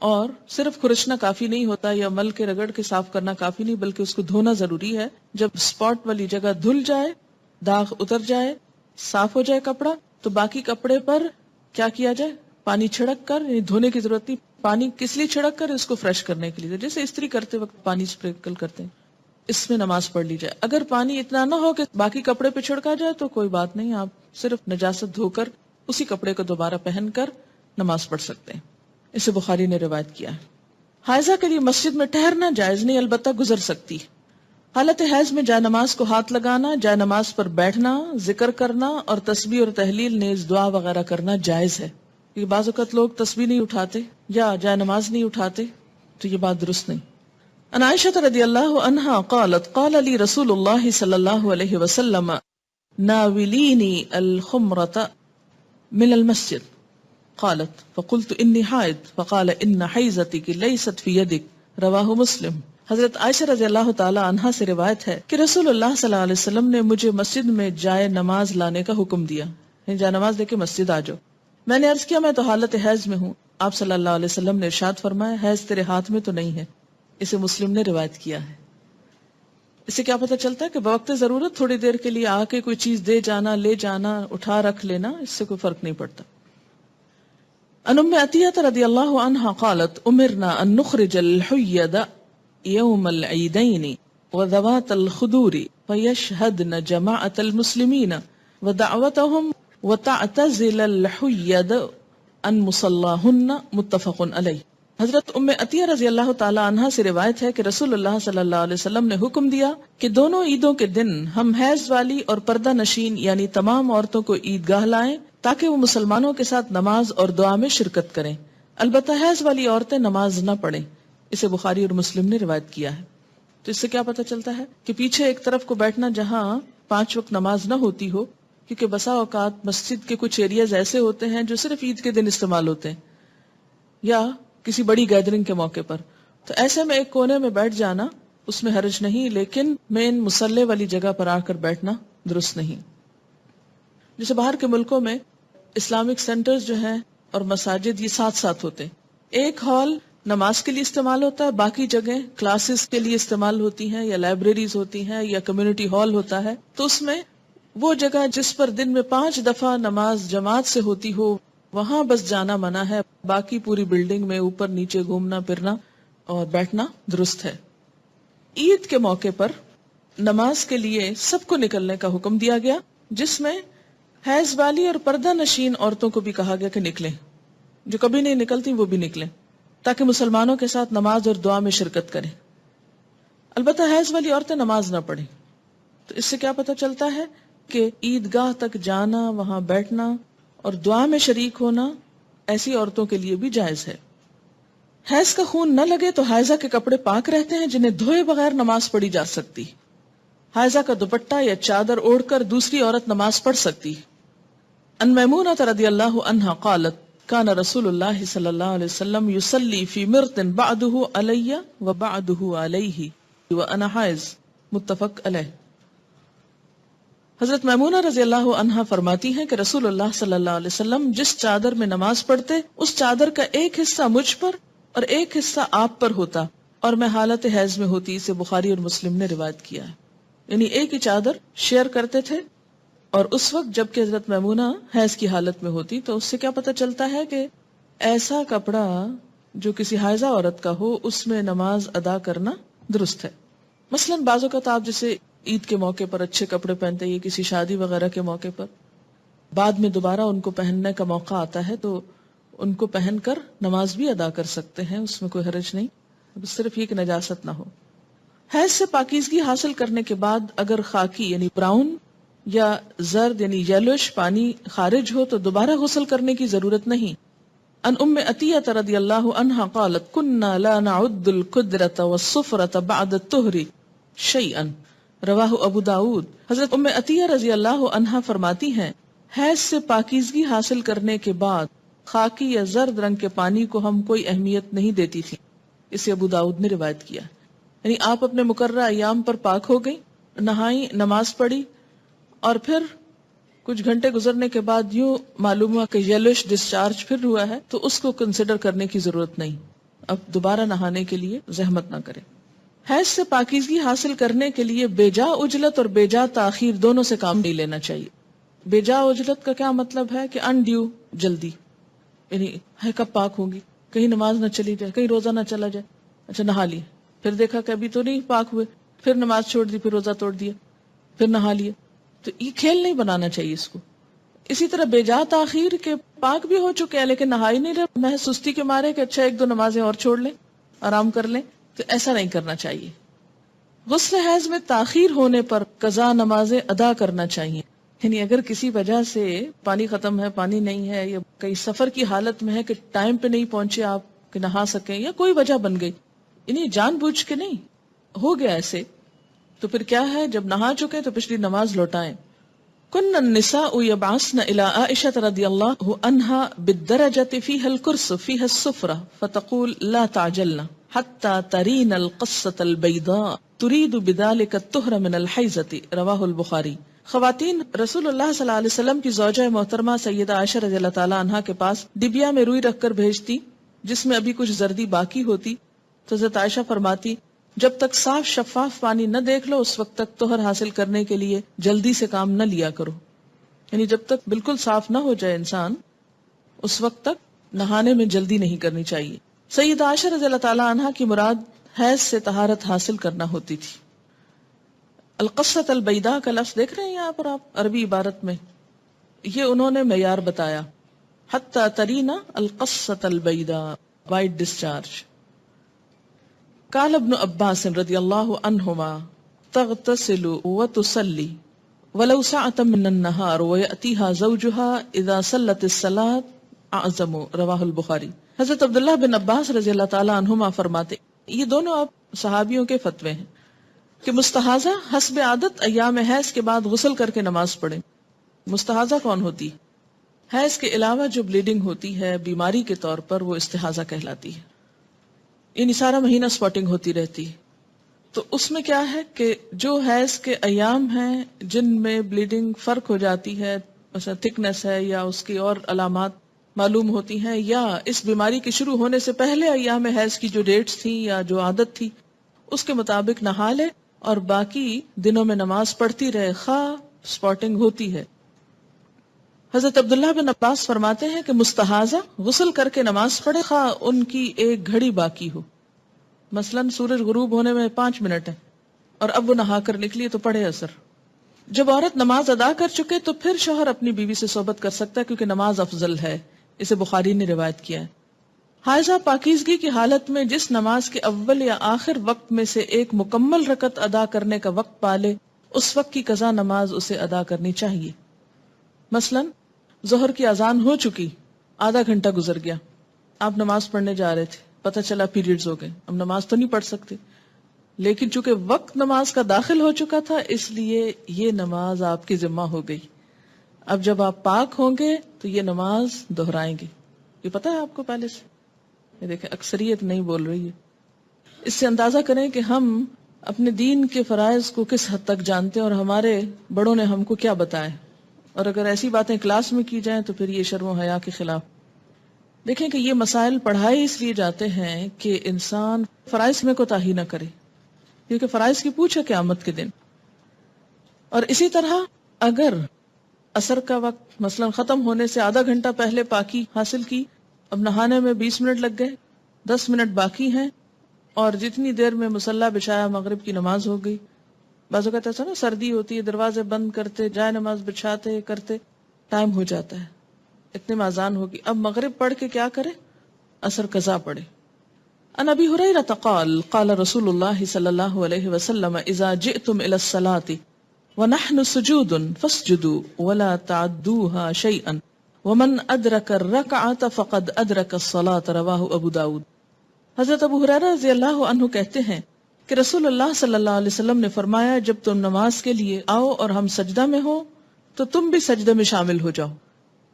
اور صرف کھرشنا کافی نہیں ہوتا یا مل کے رگڑ کے صاف کرنا کافی نہیں، بلکہ اس کو دھونا ضروری ہے۔ جب سپاٹ والی جگہ دھل جائے، داغ اتر جائے، صاف ہو جائے کپڑا، تو باقی کپڑے پر کیا کیا جائے؟ پانی چھڑک کر، یعنی دھونے کی ضرورت نہیں، پانی کس لیے چھڑک کر؟ اس کو فریش کرنے کے لیے، جیسے استری کرتے وقت پانی اسپرینکل کرتے ہیں، اس میں نماز پڑھ لی جائے۔ اگر پانی اتنا نہ ہو کہ باقی کپڑے پہ چھڑکا جائے تو کوئی بات نہیں، آپ صرف نجاست دھو کر اسی کپڑے کو دوبارہ پہن کر نماز پڑھ سکتے ہیں۔ اسے بخاری نے روایت کیا ہے۔ حائضہ کے لیے مسجد میں ٹھہرنا جائز نہیں، البتہ گزر سکتی۔ حالت حیض میں جائے نماز کو ہاتھ لگانا، جائے نماز پر بیٹھنا، ذکر کرنا اور تسبیح اور تحلیل نیز دعا وغیرہ کرنا جائز ہے۔ یہ بعض اوقات لوگ تسبیح نہیں اٹھاتے یا جائے نماز نہیں اٹھاتے، تو یہ بات درست نہیں۔ عن عائشہ رضی اللہ عنہا قالت قال لی رسول اللہ صلی اللہ علیہ وسلم ناولینی الخمرۃ من المسجد قالت فقلت انی حائض فقال ان حیضتک لیست فی یدک رواہ مسلم۔ حضرت عائشہ رضی اللہ تعالی عنہا سے روایت ہے کہ رسول اللہ صلی اللہ علیہ وسلم نے مجھے مسجد میں جائے نماز لانے کا حکم دیا، یعنی جائے نماز لے کے مسجد آ جاؤ۔ میں نے عرض کیا میں تو حالت حیض میں ہوں۔ آپ صلی اللہ علیہ وسلم نے ارشاد فرمایا حیض تیرے ہاتھ میں تو نہیں ہے۔ اسے مسلم نے روایت کیا ہے۔ اس سے کیا پتہ چلتا ہے کہ بوقت ضرورت تھوڑی دیر کے لیے آ کے کوئی چیز دے جانا، لے جانا، اٹھا رکھ لینا، اس سے کوئی فرق نہیں پڑتا۔ عن ام عطیہ رضی اللہ عنہا قالت امرنا ان نخرج الحید یوم العیدین وذوات الخدور فیشہدن جماعت المسلمین ودعوتهم وتعتزل الحید ان مصلاہن متفق علیہ۔ حضرت ام عطیہ رضی اللہ تعالی عنہا سے روایت ہے کہ رسول اللہ صلی اللہ علیہ وسلم نے حکم دیا کہ دونوں عیدوں کے دن ہم حیض والی اور پردہ نشین یعنی تمام عورتوں کو عیدگاہ لائیں تاکہ وہ مسلمانوں کے ساتھ نماز اور دعا میں شرکت کریں، البتہ حیض والی عورتیں نماز نہ پڑھیں۔ اسے بخاری اور مسلم نے روایت کیا ہے۔ تو اس سے کیا پتہ چلتا ہے کہ پیچھے ایک طرف کو بیٹھنا جہاں 5 وقت نماز نہ ہوتی ہو، کیونکہ بسا اوقات مسجد کے کچھ ایریاز ایسے ہوتے ہیں جو صرف عید کے دن استعمال ہوتے ہیں یا کسی بڑی گیدرنگ کے موقع پر، تو ایسے میں ایک کونے میں بیٹھ جانا اس میں حرج نہیں، لیکن مین مصلی والی جگہ پر آ کر بیٹھنا درست نہیں۔ جیسے باہر کے ملکوں میں اسلامک سینٹرز جو ہیں اور مساجد یہ ساتھ ساتھ ہوتے ہیں، ایک ہال نماز کے لیے استعمال ہوتا ہے، باقی جگہیں کلاسز کے لیے استعمال ہوتی ہیں یا لائبریریز ہوتی ہیں یا کمیونٹی ہال ہوتا ہے، تو اس میں وہ جگہ جس پر دن میں 5 دفعہ نماز جماعت سے ہوتی ہو وہاں بس جانا منع ہے، باقی پوری بلڈنگ میں اوپر نیچے گھومنا پھرنا اور بیٹھنا درست ہے۔ عید کے موقع پر نماز کے لیے سب کو نکلنے کا حکم دیا گیا، جس میں حیض والی اور پردہ نشین عورتوں کو بھی کہا گیا کہ نکلیں، جو کبھی نہیں نکلتی وہ بھی نکلیں تاکہ مسلمانوں کے ساتھ نماز اور دعا میں شرکت کریں۔ البتہ حیض والی عورتیں نماز نہ پڑھیں۔ تو اس سے کیا پتہ چلتا ہے کہ عیدگاہ تک جانا، وہاں بیٹھنا اور دعا میں شریک ہونا ایسی عورتوں کے لیے بھی جائز ہے۔ حیض کا خون نہ لگے تو حائضہ کے کپڑے پاک رہتے ہیں جنہیں دھوئے بغیر نماز پڑھی جا سکتی۔ حائضہ کا دوپٹہ یا چادر اوڑھ کر دوسری عورت نماز پڑھ سکتی ہے۔ ان میمونہ رضی اللہ عنہا قالت کان رسول اللہ صلی اللہ علیہ وسلم یصلی فی مرط بعدہ علی و بعدہ علیہ وانا حائض، متفق علیہ۔ حضرت میمونہ رضی اللہ عنہا فرماتی ہیں کہ رسول اللہ صلی اللہ علیہ وسلم جس چادر میں نماز پڑھتے اس چادر کا ایک حصہ مجھ پر اور ایک حصہ آپ پر ہوتا اور میں حالت حیض میں ہوتی۔ اسے بخاری اور مسلم نے روایت کیا ہے، یعنی ایک ہی چادر شیئر کرتے تھے، اور اس وقت جب کہ حضرت میمونہ حیض کی حالت میں ہوتی تو اس سے کیا پتہ چلتا ہے کہ ایسا کپڑا جو کسی حائضہ عورت کا ہو اس میں نماز ادا کرنا درست ہے۔ مثلا بعض اوقات آپ جیسے عید کے موقع پر اچھے کپڑے پہنتے ہیں، کسی شادی وغیرہ کے موقع پر بعد میں دوبارہ ان کو پہننے کا موقع آتا ہے تو ان کو پہن کر نماز بھی ادا کر سکتے ہیں، اس میں کوئی حرج نہیں، صرف یہ کہ نجاست نہ ہو۔ حیض سے پاکیزگی حاصل کرنے کے بعد اگر خاکی یعنی براؤن یا زرد یعنی یلوش پانی خارج ہو تو دوبارہ غسل کرنے کی ضرورت نہیں۔ ان ام عطیہ رضی اللہ عنہا قالت کننا لا نعد القدرۃ والصفرۃ بعد الطہر شیئا، رواہ ابو داود۔ حضرت ام عطیہ رضی اللہ عنہا فرماتی ہیں حیض سے پاکیزگی حاصل کرنے کے بعد خاکی یا زرد رنگ کے پانی کو ہم کوئی اہمیت نہیں دیتی تھی، اسے ابو داود نے روایت کیا۔ یعنی آپ اپنے مقررہ ایام پر پاک ہو گئی، نہائی، نماز پڑھی، اور پھر کچھ گھنٹے گزرنے کے بعد یوں معلوم ہوا کہ یلوش ڈسچارج پھر ہوا ہے تو اس کو کنسیڈر کرنے کی ضرورت نہیں، اب دوبارہ نہانے کے لیے زحمت نہ کرے۔ حیض سے پاکیزگی حاصل کرنے کے لیے بے جا عجلت اور بے جا تاخیر دونوں سے کام نہیں لینا چاہیے۔ بے جا عجلت کا کیا مطلب ہے کہ انڈیو جلدی، یعنی ہے کب پاک ہوں گی، کہیں نماز نہ چلی جائے، کہیں روزہ نہ چلا جائے، اچھا نہا لی، پھر دیکھا کہ ابھی تو نہیں پاک ہوئے، پھر نماز چھوڑ دی، پھر روزہ توڑ دیا، پھر نہا لیا، تو یہ کھیل نہیں بنانا چاہیے اس کو۔ اسی طرح بے جا تاخیر کے پاک بھی ہو چکے ہیں لیکن نہائی نہیں رہے، محض سستی کے مارے کہ اچھا ایک دو نمازیں اور چھوڑ لیں، آرام کر لیں، تو ایسا نہیں کرنا چاہیے۔ غسل حیض میں تاخیر ہونے پر قضا نمازیں ادا کرنا چاہیے، یعنی اگر کسی وجہ سے پانی ختم ہے، پانی نہیں ہے، یا کئی سفر کی حالت میں ہے کہ ٹائم پہ نہیں پہنچے آپ کہ نہا سکیں، یا کوئی وجہ بن گئی، یعنی جان بوجھ کے نہیں، ہو گیا ایسے، تو پھر کیا ہے جب نہا چکے تو پچھلی نماز لوٹائیں۔ کن النساء یبعثن الی عائشہ رضی اللہ عنہا بالدرجۃ فیہا القرص فیہا الصفرہ فتقول لا تعجلن حتی ترین القصۃ البیضاء ترید بذلک الطہر من الحیضۃ، رواہ البخاری۔ خواتین رسول اللہ صلی اللہ علیہ وسلم کی زوجہ محترمہ سیدہ عائشہ رضی اللہ تعالی عنہا کے پاس ڈبیا میں روئی رکھ کر بھیجتی جس میں ابھی کچھ زردی باقی ہوتی، تو حضرت عائشہ فرماتی جب تک صاف شفاف پانی نہ دیکھ لو اس وقت تک طہر حاصل کرنے کے لیے جلدی سے کام نہ لیا کرو، یعنی جب تک بالکل صاف نہ ہو جائے انسان اس وقت تک نہانے میں جلدی نہیں کرنی چاہیے۔ سیدہ عائشہ رضی اللہ تعالی عنہا کی مراد حیض سے طہارت حاصل کرنا ہوتی تھی۔ القصۃ البیضاء کا لفظ دیکھ رہے ہیں یہاں پر آپ عربی عبارت میں، یہ انہوں نے معیار بتایا، حتی ترینا القصۃ البیضاء، وائٹ ڈسچارج۔ قال ابن عباس رضی اللہ عنہما تغتسل وتصلی ولو ساعة من النہار ویأتیها زوجها اذا صلت الصلاة اعظم، رواہ البخاری۔ حضرت عبداللہ بن عباس رضی اللہ تعالی عنہما فرماتے، یہ دونوں آپ صحابیوں کے فتوے ہیں کہ مستحاضہ حسب عادت ایام حیض کے بعد غسل کر کے نماز پڑھیں۔ مستحاضہ کون ہوتی ہے؟ حیض کے علاوہ جو بلیڈنگ ہوتی ہے بیماری کے طور پر وہ استحاضہ کہلاتی ہے، یعنی سارا مہینہ سپاٹنگ ہوتی رہتی ہے۔ تو اس میں کیا ہے کہ جو حیض کے ایام ہیں جن میں بلیڈنگ فرق ہو جاتی ہے، مثلا تھکنس ہے یا اس کی اور علامات معلوم ہوتی ہیں، یا اس بیماری کے شروع ہونے سے پہلے ایام حیض کی جو ڈیٹس تھیں یا جو عادت تھی اس کے مطابق نہا لے اور باقی دنوں میں نماز پڑھتی رہے خواہ سپاٹنگ ہوتی ہے۔ حضرت عبداللہ بن عباس فرماتے ہیں کہ مستحاضہ غسل کر کے نماز پڑھے خواہ ان کی ایک گھڑی باقی ہو، مثلا سورج غروب ہونے میں 5 منٹ ہے اور اب وہ نہا کر نکلی تو پڑھے اثر۔ جب عورت نماز ادا کر چکے تو پھر شوہر اپنی بیوی سے صحبت کر سکتا ہے کیونکہ نماز افضل ہے، اسے بخاری نے روایت کیا ہے۔ حائضہ پاکیزگی کی حالت میں جس نماز کے اول یا آخر وقت میں سے ایک مکمل رکعت ادا کرنے کا وقت پالے اس وقت کی قضا نماز اسے ادا کرنی چاہیے۔ مثلا ظہر کی اذان ہو چکی، آدھا گھنٹہ گزر گیا، آپ نماز پڑھنے جا رہے تھے، پتہ چلا پیریڈز ہو گئے، اب نماز تو نہیں پڑھ سکتے، لیکن چونکہ وقت نماز کا داخل ہو چکا تھا اس لیے یہ نماز آپ کی ذمہ ہو گئی. اب جب آپ پاک ہوں گے تو یہ نماز دہرائیں گے. یہ پتہ ہے آپ کو پہلے سے؟ یہ دیکھیں اکثریت نہیں بول رہی ہے. اس سے اندازہ کریں کہ ہم اپنے دین کے فرائض کو کس حد تک جانتے ہیں اور ہمارے بڑوں نے ہم کو کیا بتایا. اور اگر ایسی باتیں کلاس میں کی جائیں تو پھر یہ شرم و حیا کے خلاف. دیکھیں کہ یہ مسائل پڑھائے اس لیے جاتے ہیں کہ انسان فرائض میں کوتاہی نہ کرے، کیونکہ فرائض کی پوچھ ہے قیامت کے دن. اور اسی طرح اگر عصر کا وقت مثلا ختم ہونے سے آدھا گھنٹہ پہلے پاکی حاصل کی، اب نہانے میں 20 منٹ لگ گئے، 10 منٹ باقی ہیں، اور جتنی دیر میں مصلی بچھایا مغرب کی نماز ہو گئی. بعض اوقات ایسا نا سردی ہوتی ہے، دروازے بند کرتے جائے نماز بچھاتے کرتے ٹائم ہو جاتا ہے، اتنے میں اذان ہوگی. اب مغرب پڑھ کے کیا کرے؟ عصر قضا پڑھے. عن ابی ہریرہ قال قال رسول اللہ صلی اللہ علیہ وسلم اذا جئتم الى الصلاة ونحن سجود فاسجدوا ولا تعدوها شيئا ومن ادرک الرکعة فقد ادرک الصلاة رواہ ابو داود. حضرت ابو ہریرہ رضی اللہ عنہ کہتے ہیں کہ رسول اللہ صلی اللہ علیہ وسلم نے فرمایا جب تم نماز کے لیے آؤ اور ہم سجدہ میں ہو تو تم بھی سجدے میں شامل ہو جاؤ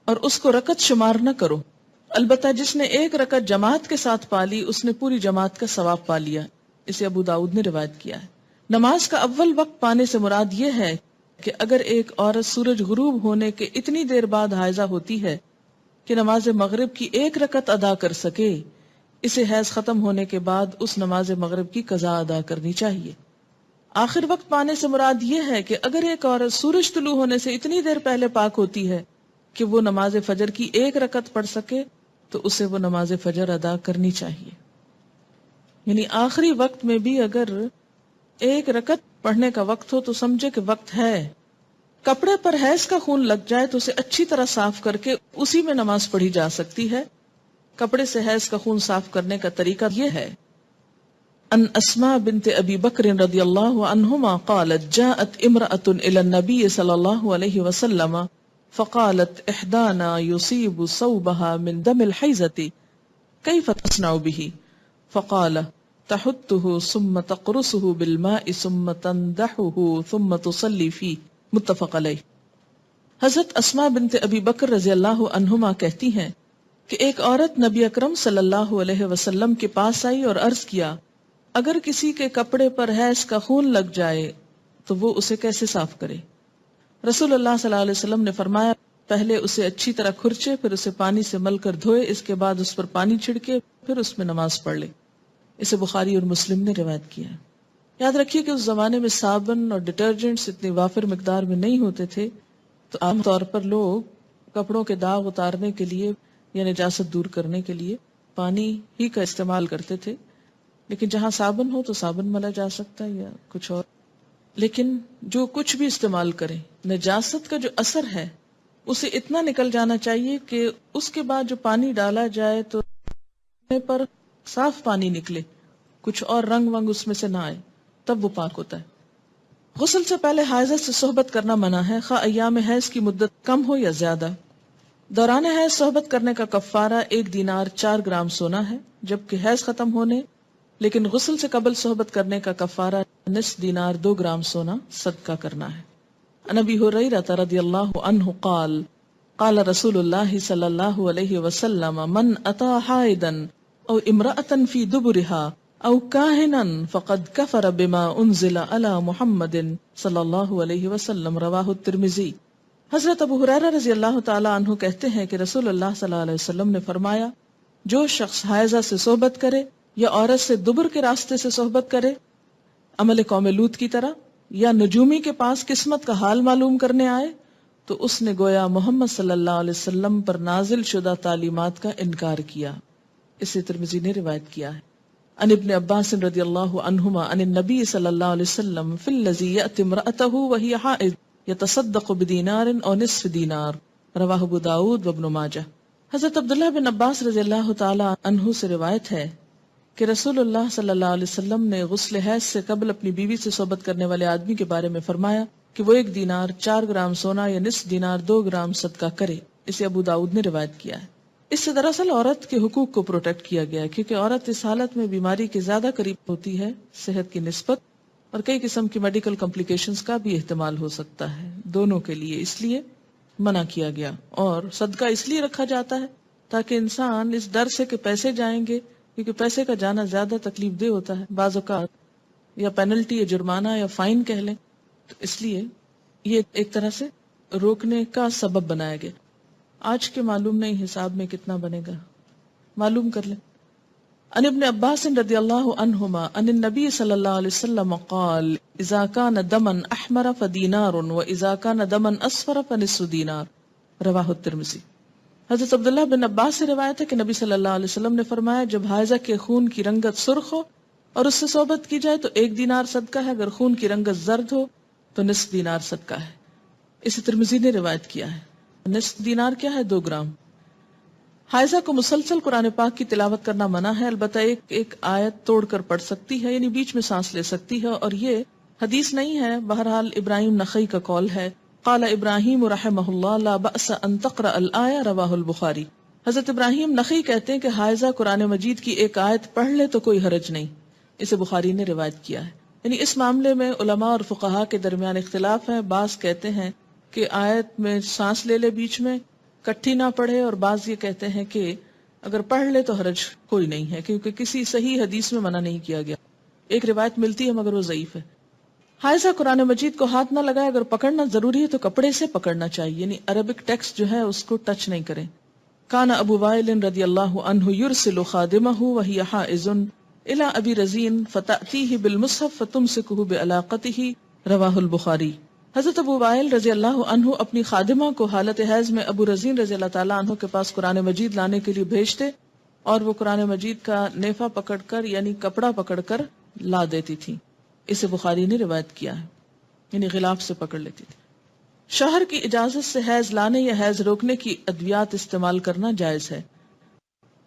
اور اس کو رکعت شمار نہ کرو. البتہ جس نے ایک رکعت جماعت کے ساتھ پالی اس نے پوری جماعت کا ثواب پا لیا. اسے ابو داؤد نے روایت کیا ہے. نماز کا اول وقت پانے سے مراد یہ ہے کہ اگر ایک عورت سورج غروب ہونے کے اتنی دیر بعد حائضہ ہوتی ہے کہ نماز مغرب کی ایک رکعت ادا کر سکے، اسے حیض ختم ہونے کے بعد اس نماز مغرب کی قضا ادا کرنی چاہیے. آخر وقت پانے سے مراد یہ ہے کہ اگر ایک عورت سورج طلوع ہونے سے اتنی دیر پہلے پاک ہوتی ہے کہ وہ نماز فجر کی ایک رکعت پڑھ سکے تو اسے وہ نماز فجر ادا کرنی چاہیے. یعنی آخری وقت میں بھی اگر ایک رکعت پڑھنے کا وقت ہو تو سمجھے کہ وقت ہے. کپڑے پر حیض کا خون لگ جائے تو اسے اچھی طرح صاف کر کے اسی میں نماز پڑھی جا سکتی ہے. کپڑے سے حیض کا خون صاف کرنے کا طریقہ یہ ہے. ان اسماء بنت ابی بکر رضی اللہ عنہما قالت جاءت امرأة الى النبی صلی اللہ علیہ وسلم فقالت احدانا يصيب صوبها من دم الحیضة كيف تصنع به فقال تحته ثم تقرصه بالماء ثم تندحه ثم تصلي فيه متفق علیہ. حضرت اسماء بنت ابی بکر رضی اللہ عنہما کہتی ہیں کہ ایک عورت نبی اکرم صلی اللہ علیہ وسلم کے پاس آئی اور عرض کیا اگر کسی کے کپڑے پر حیض کا خون لگ جائے تو وہ اسے کیسے صاف کرے. رسول اللہ صلی اللہ علیہ وسلم نے فرمایا پہلے اسے اچھی طرح کھرچے، پھر اسے پانی سے مل کر دھوئے، اس کے بعد اس پر پانی چھڑکے، پھر اس میں نماز پڑھ لے. اسے بخاری اور مسلم نے روایت کیا ہے. یاد رکھیے کہ اس زمانے میں صابن اور ڈٹرجنٹس اتنی وافر مقدار میں نہیں ہوتے تھے، تو عام طور پر لوگ کپڑوں کے داغ اتارنے کے لیے یا نجاست دور کرنے کے لیے پانی ہی کا استعمال کرتے تھے. لیکن جہاں صابن ہو تو صابن ملا جا سکتا ہے یا کچھ اور. لیکن جو کچھ بھی استعمال کریں، نجاست کا جو اثر ہے اسے اتنا نکل جانا چاہیے کہ اس کے بعد جو پانی ڈالا جائے تو پر صاف پانی نکلے، کچھ اور رنگ ونگ اس میں سے نہ آئے، تب وہ پاک ہوتا ہے. غسل سے پہلے حائضہ سے صحبت کرنا منع ہے، خواہ ایام حیض کی مدت کم ہو یا زیادہ. دوران حیض صحبت کرنے کا کفارہ 1 دینار 4 گرام سونا ہے، جبکہ حیض ختم ہونے لیکن غسل سے قبل صحبت کرنے کا کفارہ نصف دینار 2 گرام سونا صدقہ کرنا ہے. عن ابی ہریرہ رضی اللہ عنہ قال قال رسول اللہ صلی اللہ علیہ وسلم من اتی حائضا او امرأة فی دبرها او کاہنا فقد کفر بما انزل علی محمد صلی اللہ علیہ وسلم رواہ الترمذی. حضرت ابو ہریرہ رضی اللہ تعالی عنہ کہتے ہیں کہ رسول اللہ صلی اللہ علیہ وسلم نے فرمایا جو شخص حائضہ سے صحبت کرے یا عورت سے دبر کے راستے سے صحبت کرے، عمل قوم لوط کی طرح، یا نجومی کے پاس قسمت کا حال معلوم کرنے آئے، تو اس نے گویا محمد صلی اللہ علیہ وسلم پر نازل شدہ تعلیمات کا انکار کیا. اسے ترمذی نے روایت کیا ہے. عن ابن عباس رضی اللہ عنہما عن النبی صلی اللہ علیہ وسلم فی الذی یأتی امرأته وہی حائض یتصدق بدینار او نصف دینار رواہ ابو داود و ابن ماجہ. حضرت عبداللہ بن عباس رضی اللہ تعالی عنہ سے روایت ہے کہ رسول اللہ صلی اللہ علیہ وسلم نے غسل حیض سے قبل اپنی بیوی سے صحبت کرنے والے آدمی کے بارے میں فرمایا کہ وہ 1 دینار 4 گرام سونا یا نصف دینار 2 گرام صدقہ کرے. اسے ابو داؤد نے روایت کیا ہے. اس سے دراصل عورت کے حقوق کو پروٹیکٹ کیا گیا ہے، کیونکہ عورت اس حالت میں بیماری کے زیادہ قریب ہوتی ہے صحت کی نسبت، اور کئی قسم کی میڈیکل کمپلیکیشنز کا بھی احتمال ہو سکتا ہے دونوں کے لیے، اس لیے منع کیا گیا۔ اور صدقہ اس لیے رکھا جاتا ہے تاکہ انسان اس ڈر سے کہ پیسے جائیں گے، کیونکہ پیسے کا جانا زیادہ تکلیف دہ ہوتا ہے بعض اوقات، یا پینلٹی یا جرمانہ یا فائن کہہ لیں، تو اس لیے یہ ایک طرح سے روکنے کا سبب بنایا گیا۔ آج کے معلوم نہیں حساب میں کتنا بنے گا، معلوم کر لیں۔ عن ابن عباس رضی اللہ عنہما عن النبی صلی اللہ علیہ وسلم قال اذا كان دما احمر فدینار واذا كان دما اصفر فنصف دینار، رواہ الترمذی۔ حضرت عبداللہ بن عباس سے روایت ہے کہ نبی صلی اللہ علیہ وسلم نے فرمایا، جب حائضہ کے خون کی رنگت سرخ ہو اور اس سے صحبت کی جائے تو 1 دینار صدقہ ہے، اگر خون کی رنگت زرد ہو تو نصف دینار صدقہ ہے۔ اسے ترمذی نے روایت کیا ہے۔ نصف دینار کیا ہے؟ 2 گرام۔ حائضہ کو مسلسل قرآن پاک کی تلاوت کرنا منع ہے، البتہ ایک آیت توڑ کر پڑھ سکتی ہے، یعنی بیچ میں سانس لے سکتی ہے، اور یہ حدیث نہیں ہے، بہرحال ابراہیم نخعی کا قول ہے۔ قال ابراہیم رحمہ اللہ لا بأس ان تقرأ الآیہ، رواہ البخاری۔ حضرت ابراہیم نخعی کہتے ہیں کہ حائضہ قرآن مجید کی ایک آیت پڑھ لے تو کوئی حرج نہیں، اسے بخاری نے روایت کیا ہے۔ یعنی اس معاملے میں علماء اور فقہاء کے درمیان اختلاف ہے، بعض کہتے ہیں کہ آیت میں سانس لے لے بیچ میں، کٹھی نہ پڑھے، اور بعض یہ کہتے ہیں کہ اگر پڑھ لے تو حرج کوئی نہیں ہے، کیونکہ کسی صحیح حدیث میں منع نہیں کیا گیا۔ ایک روایت ملتی ہے مگر وہ ضعیف ہے۔ حائضہ قرآن مجید کو ہاتھ نہ لگائے، اگر پکڑنا ضروری ہے تو کپڑے سے پکڑنا چاہیے، یعنی عربک ٹیکسٹ جو ہے اس کو ٹچ نہیں کریں۔ کان ابو وائل رضی اللہ عنہ یرسل خادمہ وہی حائض الی ابی رزین فتأتیہ بالمصحف فتمسکہ بعلاقتہ، رواہ البخاری۔ حضرت ابو وائل رضی اللہ عنہ اپنی خادمہ کو حالت حیض میں ابو رزین رضی اللہ تعالیٰ عنہ کے پاس قرآن مجید لانے کے لیے بھیجتے، اور وہ قرآن مجید کا نیفہ پکڑ کر یعنی کپڑا پکڑ کر لا دیتی تھی۔ اسے بخاری نے روایت کیا ہے، یعنی غلاف سے پکڑ لیتی تھی۔ شوہر کی اجازت سے حیض لانے یا حیض روکنے کی ادویات استعمال کرنا جائز ہے۔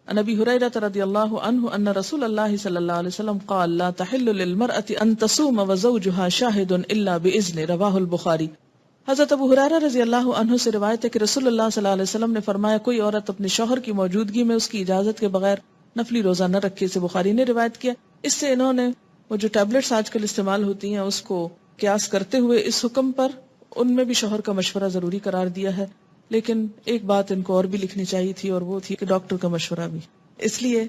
عن ابی ہریرہ رضی اللہ عنہ ان رسول اللہ صلی اللہ علیہ وسلم قال لا تحل للمرأة ان تصوم وزوجها شاہد الا باذن، رواہ البخاری۔ حضرت ابو ہریرہ رضی اللہ عنہ سے روایت ہے کہ رسول اللہ صلی اللہ علیہ وسلم نے فرمایا، کوئی عورت اپنے شوہر کی موجودگی میں اس کی اجازت کے بغیر نفلی روزہ نہ رکھے، اسے بخاری نے روایت کیا۔ اس سے انہوں نے وہ جو ٹیبلٹس آج کل استعمال ہوتی ہیں اس کو قیاس کرتے ہوئے اس حکم پر ان میں بھی شوہر کا مشورہ ضروری قرار دیا ہے، لیکن ایک بات ان کو اور بھی لکھنی چاہیے تھی، اور وہ تھی کہ ڈاکٹر کا مشورہ بھی، اس لیے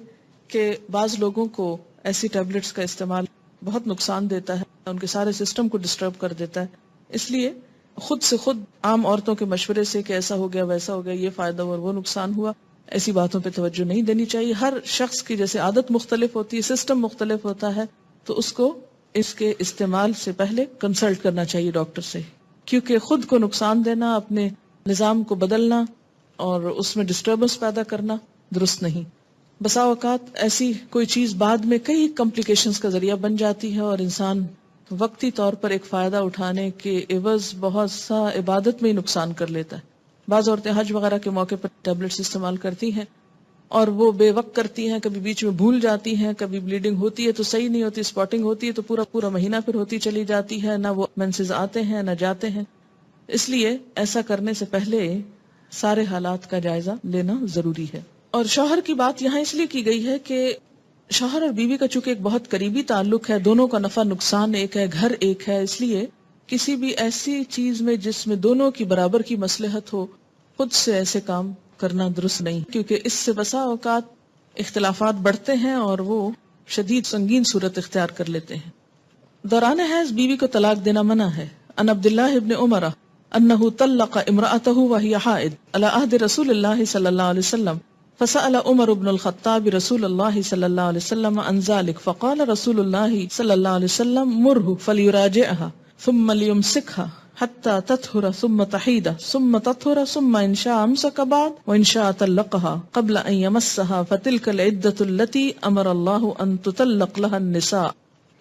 کہ بعض لوگوں کو ایسی ٹیبلٹس کا استعمال بہت نقصان دیتا ہے، ان کے سارے سسٹم کو ڈسٹرب کر دیتا ہے، اس لیے خود سے خود عام عورتوں کے مشورے سے کہ ایسا ہو گیا ویسا ہو گیا، یہ فائدہ اور وہ نقصان ہوا، ایسی باتوں پہ توجہ نہیں دینی چاہیے۔ ہر شخص کی جیسے عادت مختلف ہوتی ہے، سسٹم مختلف ہوتا ہے، تو اس کو اس کے استعمال سے پہلے کنسلٹ کرنا چاہیے ڈاکٹر سے، کیونکہ خود کو نقصان دینا، اپنے نظام کو بدلنا اور اس میں ڈسٹربنس پیدا کرنا درست نہیں۔ بسا اوقات ایسی کوئی چیز بعد میں کئی کمپلیکیشنز کا ذریعہ بن جاتی ہے، اور انسان وقتی طور پر ایک فائدہ اٹھانے کے عوض بہت سا عبادت میں ہی نقصان کر لیتا ہے۔ بعض عورتیں حج وغیرہ کے موقع پر ٹیبلٹس استعمال کرتی ہیں اور وہ بے وقت کرتی ہیں، کبھی بیچ میں بھول جاتی ہیں، کبھی بلیڈنگ ہوتی ہے تو صحیح نہیں ہوتی، اسپاٹنگ ہوتی ہے تو پورا مہینہ پھر ہوتی چلی جاتی ہے، نہ وہ مینسز آتے ہیں نہ جاتے ہیں۔ اس لیے ایسا کرنے سے پہلے سارے حالات کا جائزہ لینا ضروری ہے۔ اور شوہر کی بات یہاں اس لیے کی گئی ہے کہ شوہر اور بیوی کا چونکہ ایک بہت قریبی تعلق ہے، دونوں کا نفع نقصان ایک ہے، گھر ایک ہے، اس لیے کسی بھی ایسی چیز میں جس میں دونوں کی برابر کی مصلحت ہو، خود سے ایسے کام کرنا درست نہیں، کیونکہ اس سے بسا اوقات اختلافات بڑھتے ہیں اور وہ شدید سنگین صورت اختیار کر لیتے ہیں۔ دوران حیض بیوی کو طلاق دینا منع ہے۔ ان عبداللہ ابن عمر انہ طلق امرأته وهي حائض على عہد رسول اللہ صلی اللہ علیہ وسلم فسأل عمر بن الخطاب رسول اللہ صلی اللہ علیہ وسلم عن ذلك فقال رسول اللہ صلی اللہ علیہ وسلم مره فليراجعها ثم ليمسكها حتى تطهر ثم تحيد ثم تطهر ثم ان شاء امسك بعد وان شاء طلقها قبل ان يمسها فتلك العدة التي امر الله ان تطلق لها النساء،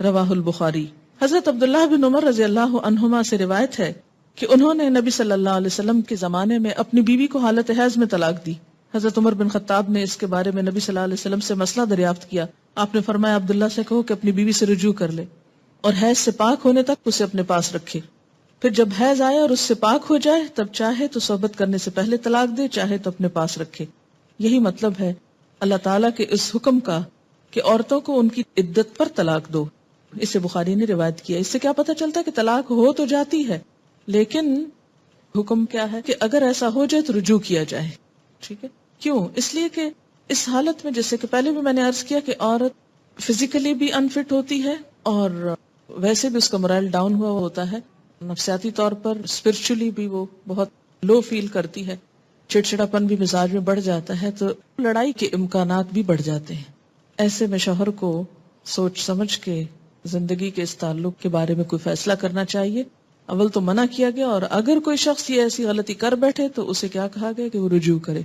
رواہ البخاری۔ حضرت عبداللہ بن عمر رضی اللہ عنہما سے روایت ہے کہ انہوں نے نبی صلی اللہ علیہ وسلم کے زمانے میں اپنی بیوی کو حالت حیض میں طلاق دی۔ حضرت عمر بن خطاب نے اس کے بارے میں نبی صلی اللہ علیہ وسلم سے مسئلہ دریافت کیا۔ آپ نے فرمایا عبداللہ سے کہو کہ اپنی بیوی سے رجوع کر لے اور حیض سے پاک ہونے تک اسے اپنے پاس رکھے، پھر جب حیض آئے اور اس سے پاک ہو جائے تب چاہے تو صحبت کرنے سے پہلے طلاق دے، چاہے تو اپنے پاس رکھے۔ یہی مطلب ہے اللہ تعالیٰ کے اس حکم کا کہ عورتوں کو ان کی عدت پر طلاق دو. اسے بخاری نے روایت کیا. اس سے کیا پتہ چلتا ہے کہ طلاق ہو تو جاتی ہے، لیکن حکم کیا ہے کہ اگر ایسا ہو جائے تو رجوع کیا جائے. ٹھیک ہے. کیوں؟ اس لیے کہ اس حالت میں، جیسے کہ پہلے بھی میں نے عرض کیا کہ عورت فزیکلی بھی انفٹ ہوتی ہے اور ویسے بھی اس کا morale ڈاؤن ہوا ہوتا ہے، نفسیاتی طور پر، اسپرچولی بھی وہ بہت لو فیل کرتی ہے، چڑچڑاپن بھی مزاج میں بڑھ جاتا ہے، تو لڑائی کے امکانات بھی بڑھ جاتے ہیں. ایسے میں شوہر کو سوچ سمجھ کے زندگی کے اس تعلق کے بارے میں کوئی فیصلہ کرنا چاہیے. اول تو منع کیا گیا، اور اگر کوئی شخص یہ ایسی غلطی کر بیٹھے تو اسے کیا کہا گیا کہ وہ رجوع کرے.